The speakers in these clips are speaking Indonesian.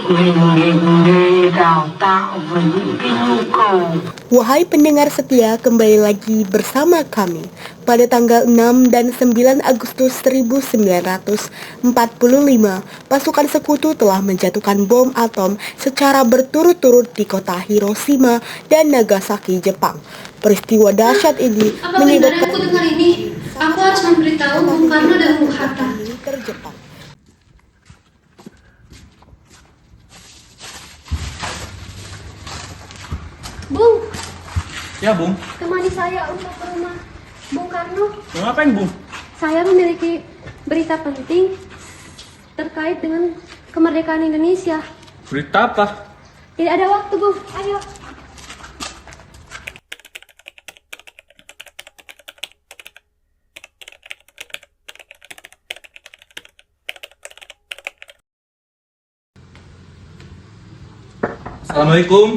để đào tạo về những cái nhu cầu. Wahai pendengar setia, kembali lagi bersama kami. Pada tanggal 6 dan 9 Agustus 1945, pasukan sekutu telah menjatuhkan bom atom secara berturut-turut di kota Hiroshima dan Nagasaki, Jepang. Peristiwa dahsyat ini menyebabkan aku dengar ini. Aku harus memberitahu Bung Karno dan Bung Hatta. Jepang. Bung, Ya, Bung. temani saya untuk ke rumah Bung Karno. Mau ngapain, Bung? Saya memiliki berita penting terkait dengan kemerdekaan Indonesia. Berita apa? Tidak ada waktu, Bung. Ayo. Assalamualaikum.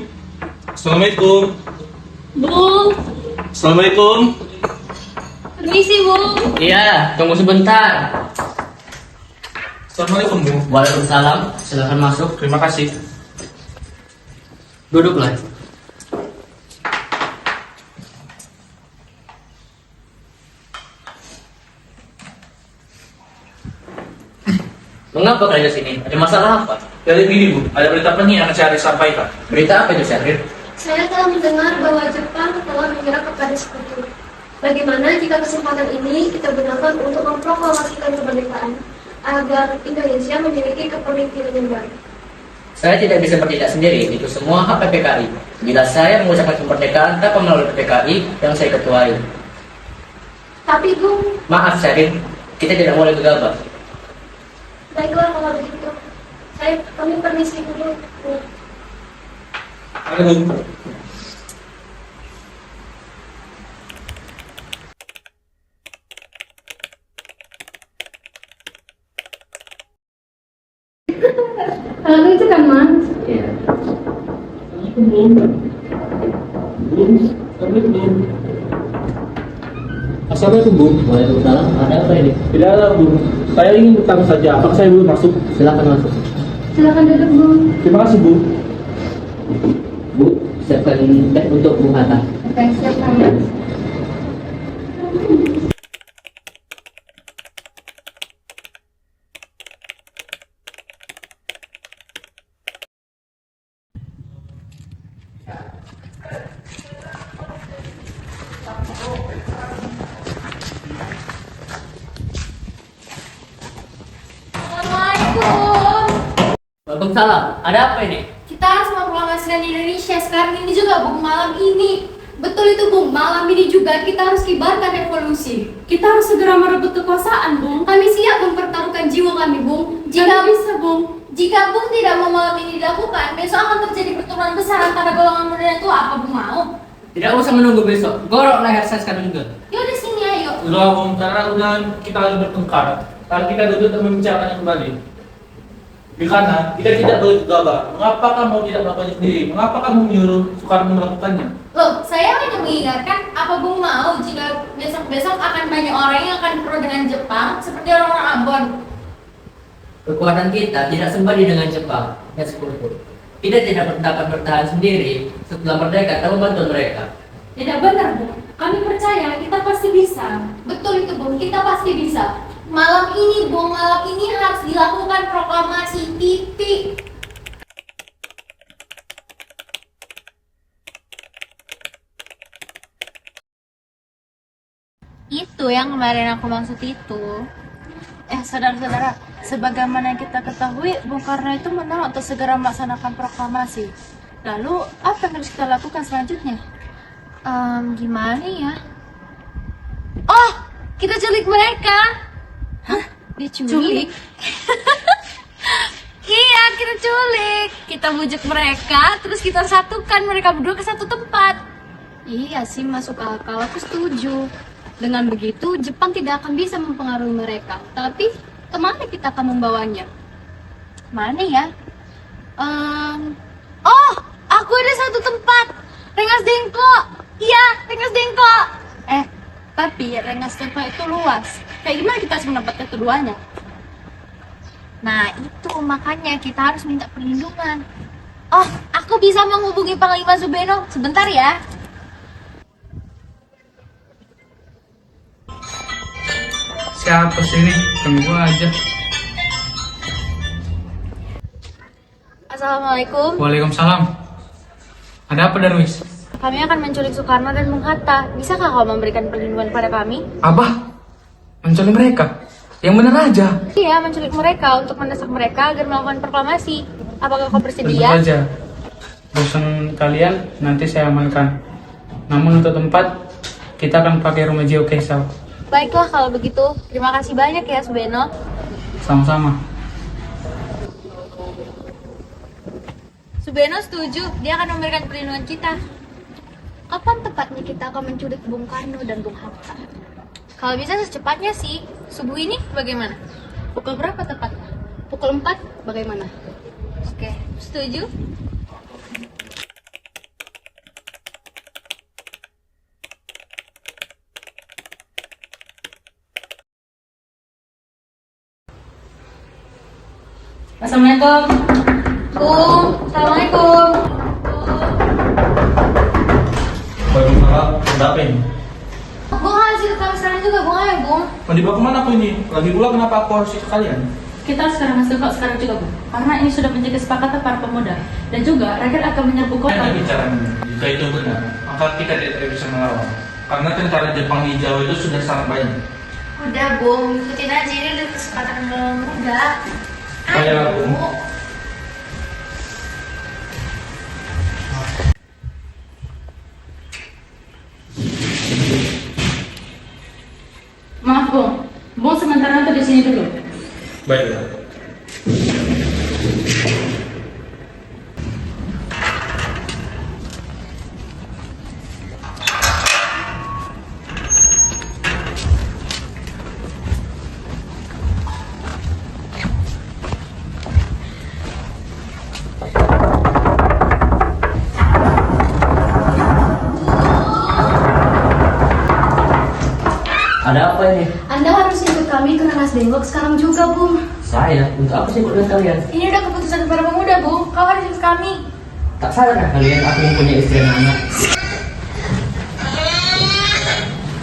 Assalamualaikum. Bung, Assalamualaikum. permisi Bung. Iya, tunggu sebentar. Assalamualaikum, Bung. Waalaikumsalam, silakan masuk. Terima kasih. Duduklah. Mengapa kalian sini? Ada masalah apa? Jadi gini, Bu. Ada berita penting yang saya harus sampaikan. Berita apa itu, Syahrir? Saya telah mendengar bahwa Jepang telah menyerah kepada sekutu. Bagaimana jika kesempatan ini kita gunakan untuk memproklamasikan kemerdekaan agar Indonesia memiliki kepemimpinan yang baru? Saya tidak bisa bertindak sendiri, itu semua hak PPKI. Bila saya mengucapkan kemerdekaan tanpa melalui PPKI yang saya ketuai. Tapi Bung, Maaf, Syahrir, kita tidak boleh gegabah. baiklah kalau begitu. Kami permisi dulu. Bung. Ada, Bung. Kalau itu kan, Mas? Iya. Assalamualaikum, Bung. Waalaikumsalam, ada apa ini? Tidak ada, Bung. Saya ingin bertanya saja. Apakah saya boleh masuk? Silakan masuk. Silakan duduk, Bung. Terima kasih, Bu. Bu, siapkan teh untuk Bung Hatta. Oke, silakan, Mas. Assalamualaikum. Waalaikumsalam, ada apa ini? Kita harus memproklamasikan Indonesia sekarang ini juga Bung, malam ini. Betul itu Bung, malam ini juga kita harus kibarkan revolusi. Kita harus segera merebut kekuasaan, Bung. Kami siap mempertaruhkan jiwa kami Bung. Jika bisa, Bung. Jika Bung tidak mau malam ini dilakukan, besok akan terjadi pertumpahan besar antara golongan muda dan tua. Apa Bung mau? Tidak usah menunggu besok, gorok leher saya sekarang juga. Yaudah sini ayo. Udah, Bung. Karena udah kita harus bertengkar. Lalu kita duduk dan membicarakannya kembali. Di kanan, kita tidak boleh gegabah. Mengapa kamu tidak melakukannya sendiri? Mengapa kamu menyuruh Soekarno melakukannya? Loh, saya hanya mengingatkan apa Bung mau jika besok-besok akan banyak orang yang akan pro dengan Jepang seperti orang-orang Ambon. Kekuatan kita tidak sembari dengan Jepang dan sekutu. Kita tidak dapat bertahan sendiri setelah merdeka atau membantu mereka. Tidak benar, Bung. Kami percaya kita pasti bisa. Betul itu Bung, kita pasti bisa. Malam ini Bung, malam ini harus dilakukan proklamasi titik. Itu yang kemarin aku maksud itu. Saudara-saudara, sebagaimana yang kita ketahui, Bung Karno itu menolak untuk segera melaksanakan proklamasi. Lalu, apa yang harus kita lakukan selanjutnya? Gimana ya? Oh, kita culik mereka. Hah? Diculik? Iya, kita culik. Kita bujuk mereka, terus kita satukan mereka berdua ke satu tempat. Iya sih, masuk akal. Aku setuju. Dengan begitu, Jepang tidak akan bisa mempengaruhi mereka. Tapi, kemana kita akan membawanya? Mana ya? Oh, aku ada satu tempat. Rengas Dengklok. Iya, Rengas Dengklok. Tapi Rengas Dengklok itu luas. Kayak gimana kita harus mendapatkan keduanya? Nah, itu makanya kita harus minta perlindungan. Oh, aku bisa menghubungi Panglima Subeno. Sebentar ya. Siapa sih ini? Tunggu aja. Assalamualaikum. Waalaikumsalam. Ada apa Darwis? Kami akan menculik Soekarno dan Bung Hatta. Bisakah kau memberikan perlindungan pada kami? Abah? Menculik mereka? Yang benar aja. Iya, menculik mereka untuk mendesak mereka agar melakukan proklamasi. Apakah kau Tentu bersedia? saja. Bosan kalian nanti saya amankan. Namun untuk tempat kita akan pakai rumah geocaching. Baiklah kalau begitu. Terima kasih banyak ya, Subeno. Sama-sama. Subeno setuju, dia akan memberikan perlindungan kita. Kapan tepatnya kita akan menculik Bung Karno dan Bung Hatta? Kalau bisa secepatnya sih. Subuh ini bagaimana? Pukul berapa tepatnya? Pukul 4 bagaimana? Oke, setuju? Assalamualaikum. Bung, Assalamualaikum. Waalaikumsalam. Ada apa ini? Bung harus ikut kami sekarang juga, Bung. Ayo, Bung. Mau dibawa kemana aku ini? Lagi pula kenapa aku harus ikut kalian? Kita sekarang hasil kok sekarang juga, Bu. Karena ini sudah menjadi kesepakatan para pemuda dan juga rakyat akan menyerbu kota. Saya bicara jika itu benar, maka kita tidak bisa melawan. Karena tentara Jepang di Jawa itu sudah sangat banyak. Udah, Bung. Ikutin aja. Ini udah kesempatan muda. Ayo, Bung. Maaf, Bung. Bung sementara nanti di sini dulu. Baiklah. Ada apa ini? Anda harus ikut kami ke Nanas Dengok sekarang juga, Bung. Saya? Untuk apa sih ikut dengan kalian? Ini udah keputusan para pemuda, Bung. Kau harus ikut kami. Tak sadarkah kalian aku mempunyai istri dan anak?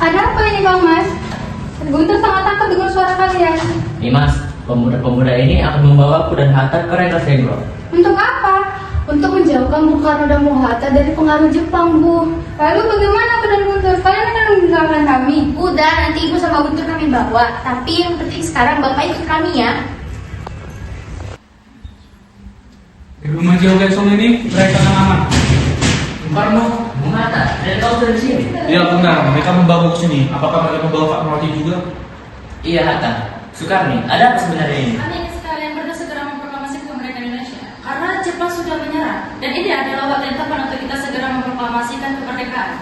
Ada apa ini, Bang Mas? Guntur sangat takut dengan suara kalian. Nih mas, pemuda-pemuda ini akan membawaku dan Hatta ke Rengas Dengklok. Untuk apa? Untuk menjauhkan Bung Karno dan Bung Hatta dari pengaruh Jepang, Bu. Lalu bagaimana aku dan Guntur? Kalian akan meninggalkan kami? Udah, nanti Ibu sama Guntur kami bawa. Tapi yang penting sekarang Bapak ikut kami ya. Di rumah geocaching ini mereka aman. Bung Karno, Bung Hatta, dan kau sudah di sini? Iya benar, mereka membawa ke sini. Apakah mereka membawa Pak Mawati juga? Iya Hatta. Soekarni, ada apa sebenarnya ini? Kami ingin sekalian berdua segera memproklamasikan kemerdekaan Indonesia. Karena Jepang sudah menyerah. Dan ini adalah waktu yang tepat untuk kita segera memproklamasikan kemerdekaan.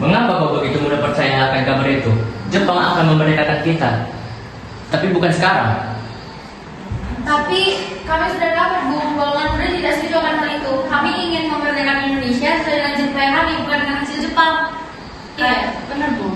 Mengapa kau begitu mudah percaya akan kabar itu? Jepang akan memerdekakan kita. Tapi bukan sekarang. Tapi kami sudah dapat, Bung. Golongan muda tidak setuju akan hal itu. Kami ingin memerdekakan Indonesia sesuai dengan jumlah kami, bukan dengan hasil Jepang. Iya, benar, Bu.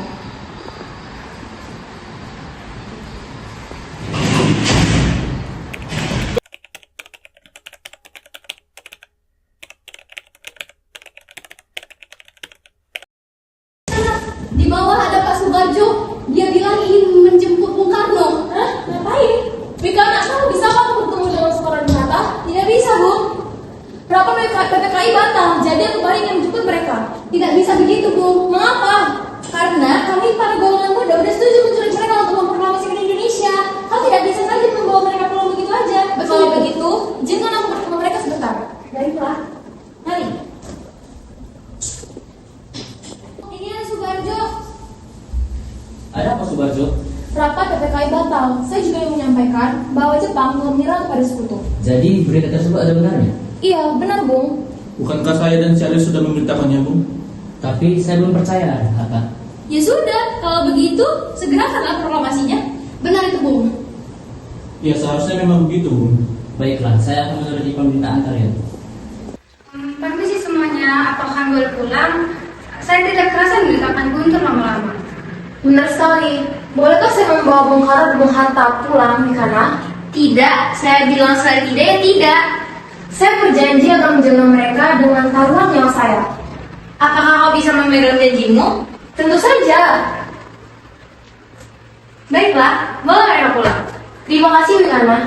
Di bawah ada Pak Subarjo. Dia bilang ingin menjemput Bung Karno. Hah? Ngapain? Mika anak kamu bisa kamu bertemu dengan Soekarno dan Hatta? Tidak bisa, Bu. Berapa PPKI batal, jadi aku baru ingin menjemput mereka. Tidak bisa begitu, Bu. Mengapa? Karena kami para golongan muda udah setuju menculik mereka untuk memproklamasikan Indonesia. Kau tidak bisa saja membawa mereka pulang begitu aja. Kalau begitu, izinkan aku bertemu mereka sebentar. Baiklah. Mari. Ini ada Subarjo. Ada apa Subarjo? Rapat PPKI batal. Saya juga ingin menyampaikan bahwa Jepang belum menyerang kepada sekutu. Jadi berita tersebut ada benarnya? Iya, benar, Bung. Bukankah saya dan Charlie sudah memberitakannya, Bung? Tapi saya belum percaya Hatta. Ya sudah, kalau begitu segerakanlah proklamasinya. Benar itu, Bung. Ya seharusnya memang begitu, Bung. Baiklah, saya akan menuruti permintaan kalian. Permisi semuanya, apakah boleh pulang? Saya tidak kerasa meninggalkan Guntur lama-lama. Benar sekali. Bolehkah saya membawa Bung Karno dan Bung Hatta pulang di sana? Tidak, saya bilang saya tidak ya tidak. Saya berjanji akan menjaga mereka dengan taruhan nyawa saya. Apakah kau bisa memegang janjimu? Tentu saja. Baiklah, boleh mereka pulang. Terima kasih, Wigana.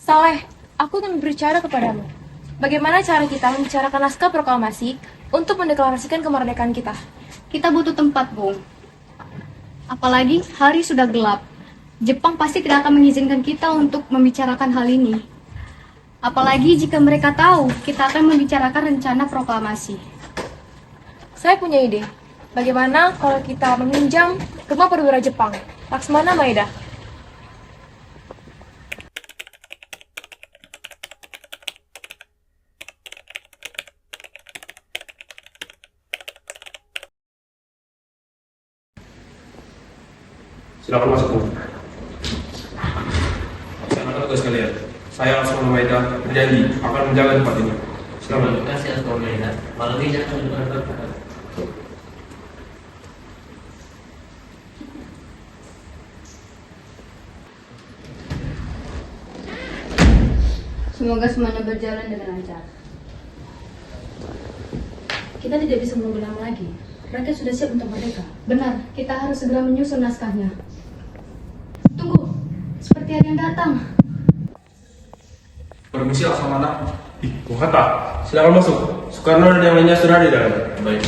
Saleh, aku ingin berbicara kepadamu. Bagaimana cara kita membicarakan naskah proklamasi untuk mendeklarasikan kemerdekaan kita? Kita butuh tempat, Bung. Apalagi hari sudah gelap. Jepang pasti tidak akan mengizinkan kita untuk membicarakan hal ini. Apalagi jika mereka tahu kita akan membicarakan rencana proklamasi. Saya punya ide. Bagaimana kalau kita meminjam rumah perwira Jepang? Laksmana Maeda. Silakan masuk, Bu. Selamat tugas kalian. Saya Laksmana Maeda berjanji akan menjaga tempat ini. Silakan. Terima kasih atas komennya. Malam ini akan berkata. Semoga semuanya berjalan dengan lancar. Kita tidak bisa menunggu lama lagi. Mereka sudah siap untuk merdeka. Benar, kita harus segera menyusun naskahnya. Tunggu, seperti ada yang datang. Permisi, Laksamana. Bung Hatta, silakan masuk. Soekarno dan yang lainnya sudah di dalam. Baik.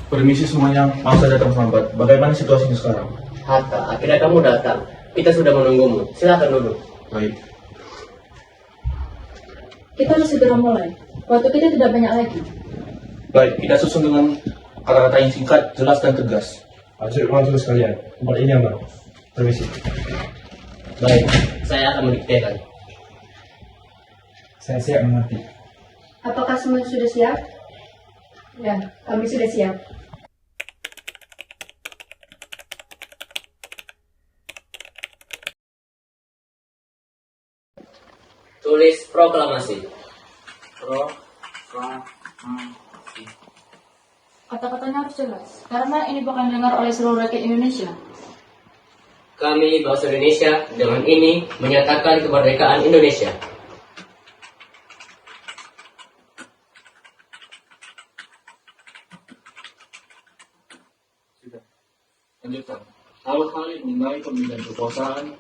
Permisi semuanya, maaf saya datang terlambat. Bagaimana situasinya sekarang? Hatta, akhirnya kamu datang. Kita sudah menunggumu. Silakan duduk. Baik. Kita harus segera mulai. Waktu kita tidak banyak lagi. Baik, kita susun dengan kata-kata yang singkat, jelas dan tegas. Ayo, masuk sekalian. Tempat ini aman. Permisi. Baik, saya akan mendiktekan. Saya siap mengerti. Apakah semua sudah siap? Ya, kami sudah siap. Tulis proklamasi. Kata-katanya harus jelas, karena ini bakal didengar oleh seluruh rakyat Indonesia. Kami bangsa Indonesia dengan ini menyatakan kemerdekaan Indonesia. Lanjutkan. Hal-hal yang mengenai pemilihan kekuasaan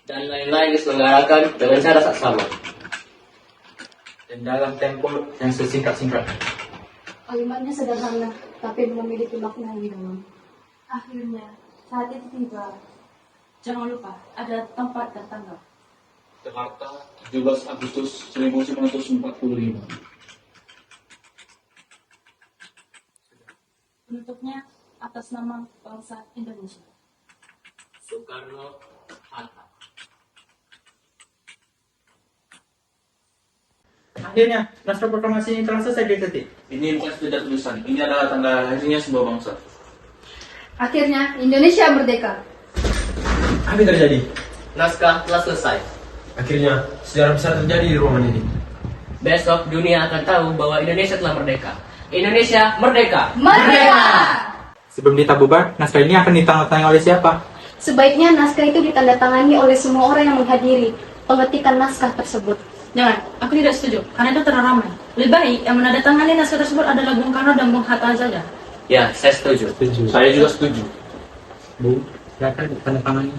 Dan lain-lain diselenggarakan dengan cara saksama. dan dalam tempo yang sesingkat-singkatnya. Kalimatnya sederhana, tapi memiliki makna yang dalam. Akhirnya, saat itu tiba. Jangan lupa, ada tempat dan tanggal. Jakarta, 17 Agustus 1945. Bentuknya atas nama bangsa Indonesia. Soekarno, Hatta. Akhirnya, naskah proklamasi ini telah selesai diketik. Ini bukan sekedar tulisan, ini adalah tanda lahirnya sebuah bangsa. Akhirnya, Indonesia merdeka. Apa yang terjadi? Naskah telah selesai. Akhirnya, sejarah besar terjadi di ruangan ini. Besok dunia akan tahu bahwa Indonesia telah merdeka. Indonesia merdeka. Merdeka! Sebelum ditabubar, naskah ini akan ditandatangani oleh siapa? Sebaiknya naskah itu ditandatangani oleh semua orang yang menghadiri pengetikan naskah tersebut. Jangan, aku tidak setuju, karena itu terlalu ramai. Lebih baik yang menandatangani naskah tersebut adalah Bung Karno dan Bung Hatta saja. Ya, saya setuju. Saya juga setuju. Bu, silakan ditandatangani.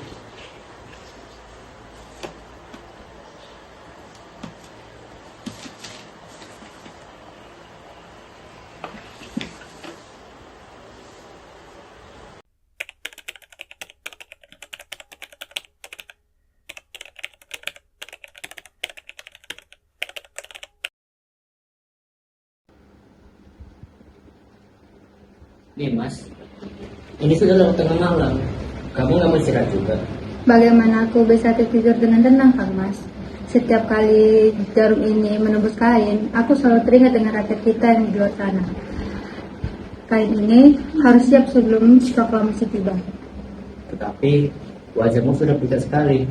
Nih mas, ini sudah lewat tengah malam. Kamu nggak mau istirahat juga? Bagaimana aku bisa tidur dengan tenang, Kang Mas? Setiap kali jarum ini menembus kain, aku selalu teringat dengan rakyat kita yang di luar sana. Kain ini harus siap sebelum proklamasi tiba. Tetapi wajahmu sudah pucat sekali.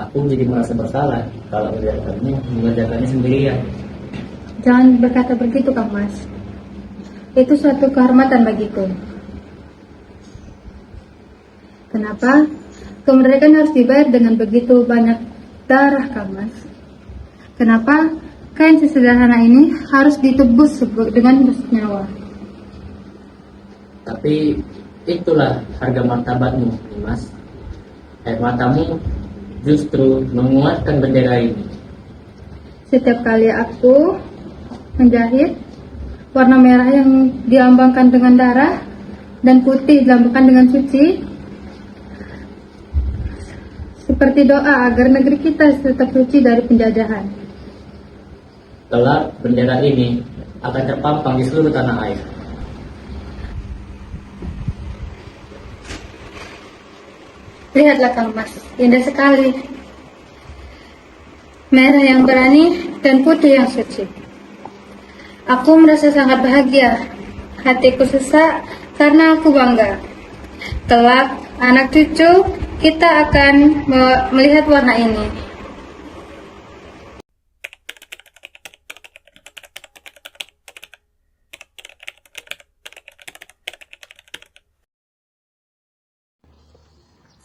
Aku jadi merasa bersalah kalau melihat kamu mengerjakannya sendirian. Jangan berkata begitu, Kang Mas. Itu suatu kehormatan bagiku. Kenapa? Kemerdekaan harus dibayar dengan begitu banyak darah, Kang Mas. Kenapa kain sesederhana ini harus ditebus dengan nyawa? Tapi itulah harga martabatmu, Mas. Air matamu justru menguatkan bendera ini. Setiap kali aku menjahit, warna merah yang dilambangkan dengan darah dan putih dilambangkan dengan suci, seperti doa agar negeri kita tetap suci dari penjajahan. Kelak bendera ini akan terpampang di seluruh tanah air. Lihatlah Kang Mas, indah sekali. Merah yang berani dan putih yang suci. Aku merasa sangat bahagia. Hatiku sesak karena aku bangga. Kelak anak cucu kita akan melihat warna ini.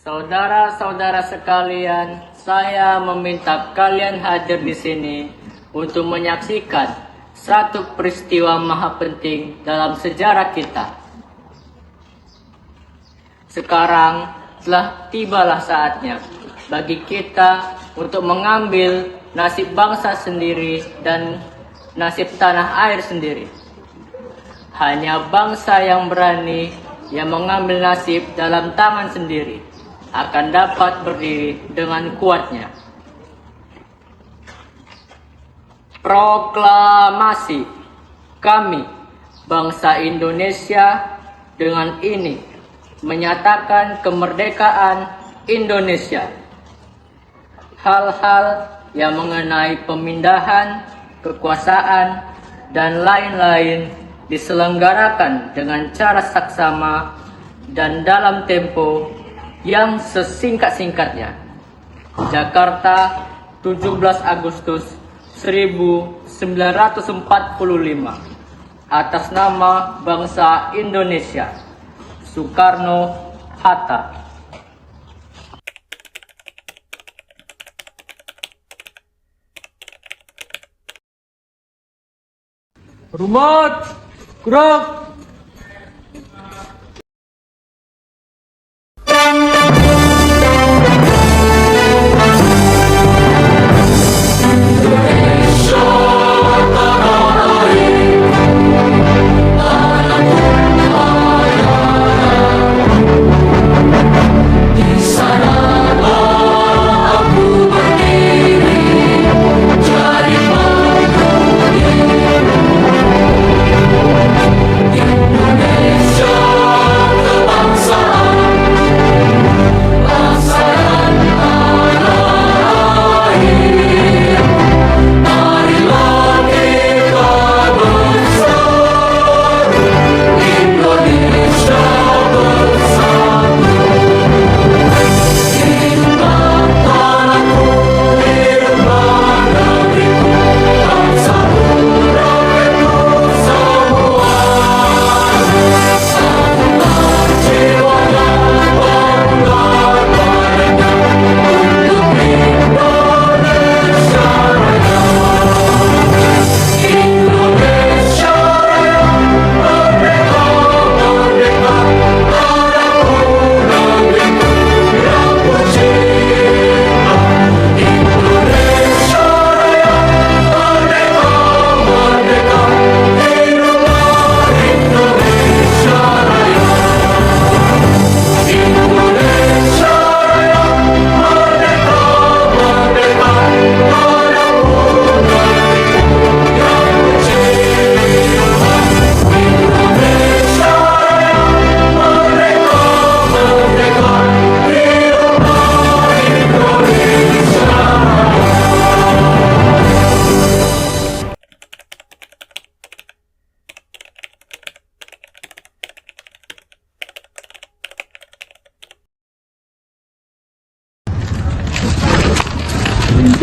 Saudara-saudara sekalian, saya meminta kalian hadir di sini untuk menyaksikan satu peristiwa maha penting dalam sejarah kita. Sekarang telah tibalah saatnya bagi kita untuk mengambil nasib bangsa sendiri dan nasib tanah air sendiri. Hanya bangsa yang berani yang mengambil nasib dalam tangan sendiri akan dapat berdiri dengan kuatnya. Proklamasi kami, bangsa Indonesia, dengan ini menyatakan kemerdekaan Indonesia. Hal-hal yang mengenai pemindahan, kekuasaan, dan lain-lain diselenggarakan dengan cara saksama dan dalam tempo yang sesingkat-singkatnya. Jakarta, 17 Agustus 1945. Atas nama bangsa Indonesia. Soekarno-Hatta. Hormat, gerak.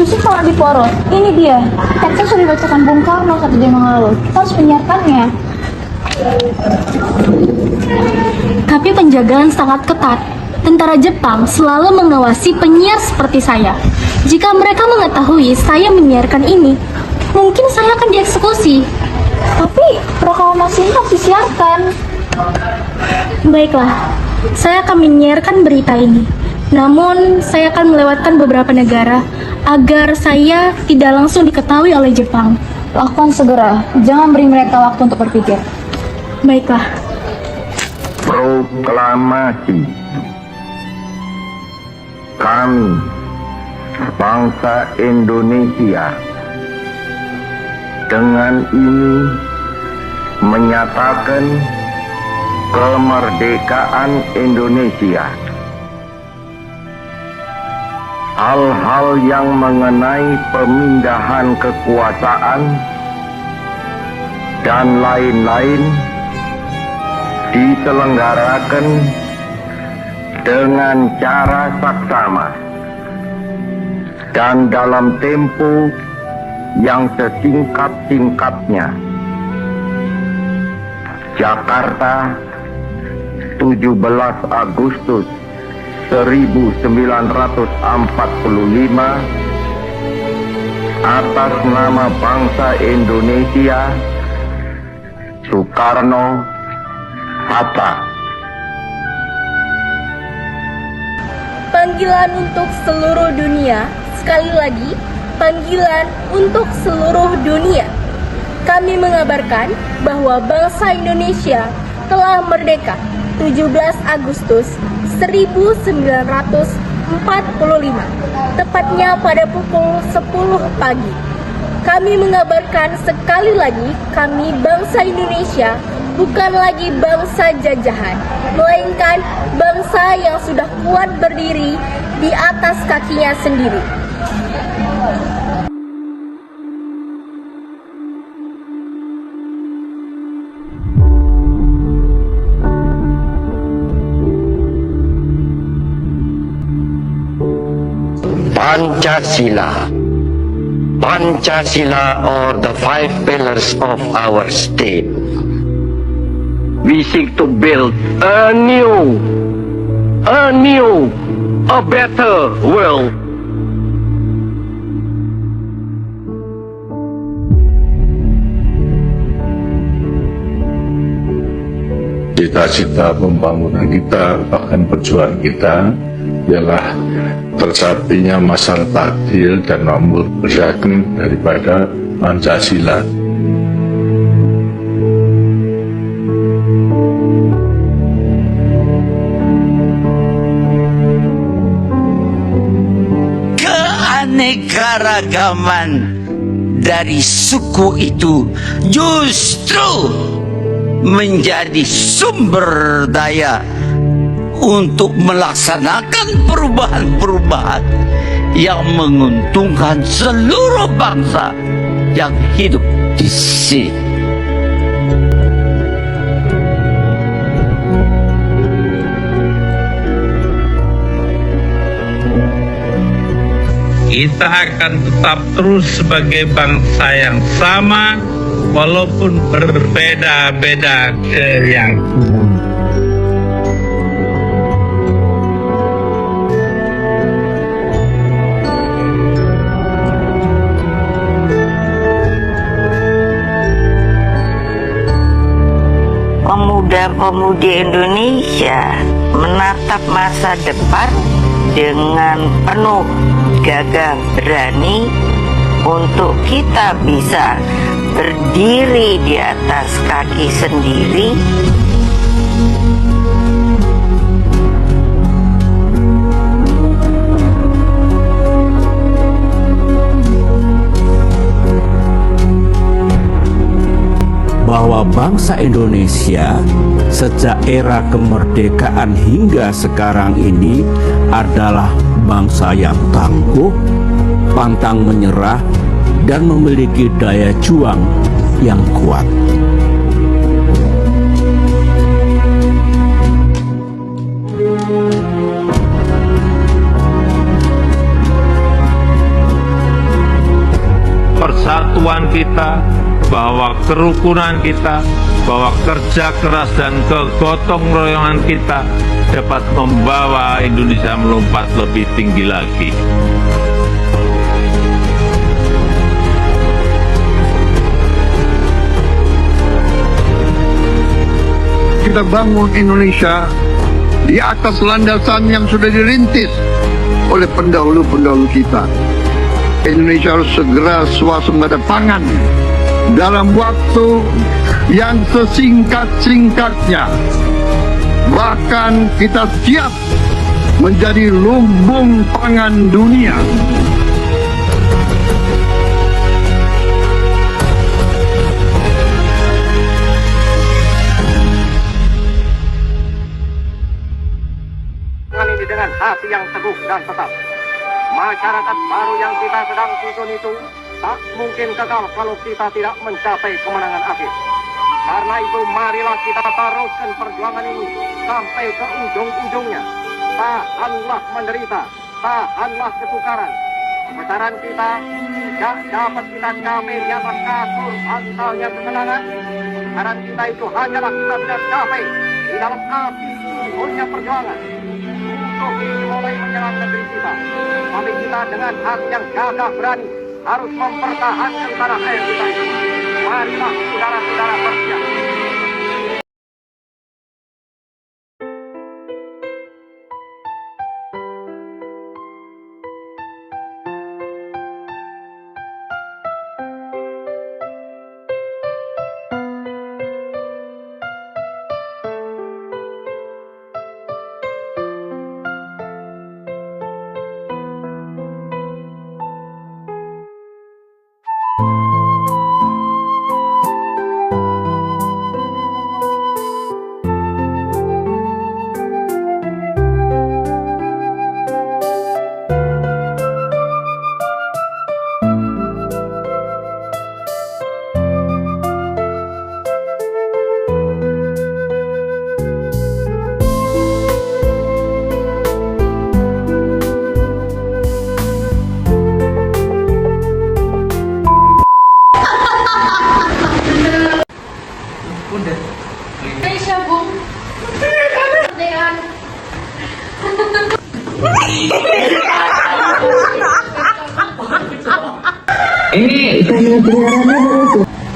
Justru kalau di Poros, ini dia. Teksnya sudah dibacakan Bung Karno 1 jam yang lalu. Kita harus menyiarkannya. Tapi penjagaan sangat ketat. Tentara Jepang selalu mengawasi penyiar seperti saya. Jika mereka mengetahui saya menyiarkan ini, mungkin saya akan dieksekusi. Tapi proklamasi ini harus disiarkan. Baiklah, saya akan menyiarkan berita ini. Namun, saya akan melewatkan beberapa negara agar saya tidak langsung diketahui oleh Jepang. Lakukan segera, jangan beri mereka waktu untuk berpikir. Baiklah. Proklamasi. Kami, bangsa Indonesia, dengan ini menyatakan kemerdekaan Indonesia. Hal-hal yang mengenai pemindahan kekuasaan dan lain-lain diselenggarakan dengan cara saksama dan dalam tempo yang sesingkat-singkatnya. Jakarta, 17 Agustus 1945, atas nama bangsa Indonesia, Soekarno Hatta. Panggilan untuk seluruh dunia. Sekali lagi, panggilan untuk seluruh dunia. Kami mengabarkan bahwa bangsa Indonesia telah merdeka 17 Agustus 1945, tepatnya pada pukul 10 pagi. Kami mengabarkan sekali lagi, kami bangsa Indonesia bukan lagi bangsa jajahan, melainkan bangsa yang sudah kuat berdiri di atas kakinya sendiri. Pancasila. Pancasila, or the 5 pillars of our state. We seek to build a better world. Cita-cita pembangunan kita, bahkan perjuangan kita, ialah tercapainya masyarakat adil dan makmur berdasarkan daripada Pancasila. Keanekaragaman dari suku itu justru menjadi sumber daya untuk melaksanakan perubahan-perubahan yang menguntungkan seluruh bangsa yang hidup di sini. Kita akan tetap terus sebagai bangsa yang sama walaupun berbeda-beda keyakinan. Pemuda-pemudi Indonesia menatap masa depan dengan penuh gagah berani untuk kita bisa berdiri di atas kaki sendiri. Bahwa bangsa Indonesia sejak era kemerdekaan hingga sekarang ini adalah bangsa yang tangguh, pantang menyerah, dan memiliki daya juang yang kuat. Persatuan kita bahwa kerukunan kita, bahwa kerja keras dan kegotong royongan kita dapat membawa Indonesia melompat lebih tinggi lagi. Kita bangun Indonesia di atas landasan yang sudah dirintis oleh pendahulu-pendahulu kita. Indonesia harus segera swasembada pangan dalam waktu yang sesingkat-singkatnya. Bahkan kita siap menjadi lumbung pangan dunia. Ini dengan hati yang teguh dan tetap. Masyarakat baru yang kita sedang susun itu tak mungkin gagal kalau kita tidak mencapai kemenangan akhir. Karena itu marilah kita teruskan perjuangan ini sampai ke ujung-ujungnya. Tahanlah menderita, tahanlah kesukaran. Kebesaran kita tidak dapat kita capai di atas kasur bantalnya ketenangan. Kebesaran kita itu hanyalah kita bisa capai di dalam api sungguhnya perjuangan. Untuk ini mulai menyerang negeri kita. Tapi kita dengan hati yang gagah berani harus mempertahankan tanah air kita ini. Marilah saudara-saudara bersiap. Indonesia, Bung. Kemerdekaan. Ini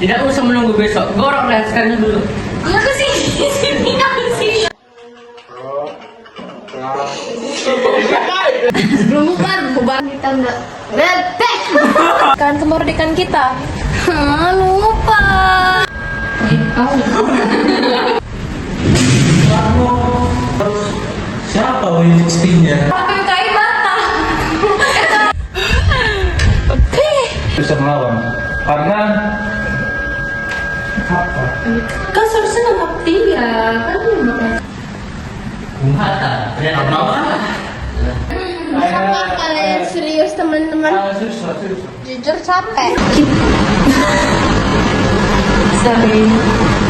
tidak usah menunggu besok, gorok dan sekarang dulu. Aku sih, sini aku sih. Belum bubar kita enggak. Betek. Kan kemerdekaan kita. Lupa. Siapa WXT-nya? Pakai bata. Bisa melawan karena apa? Kan seharusnya nangkap dia, kan dia bakal. Bung Hatta, Kalian serius teman-teman? Jujur capek. Sorry.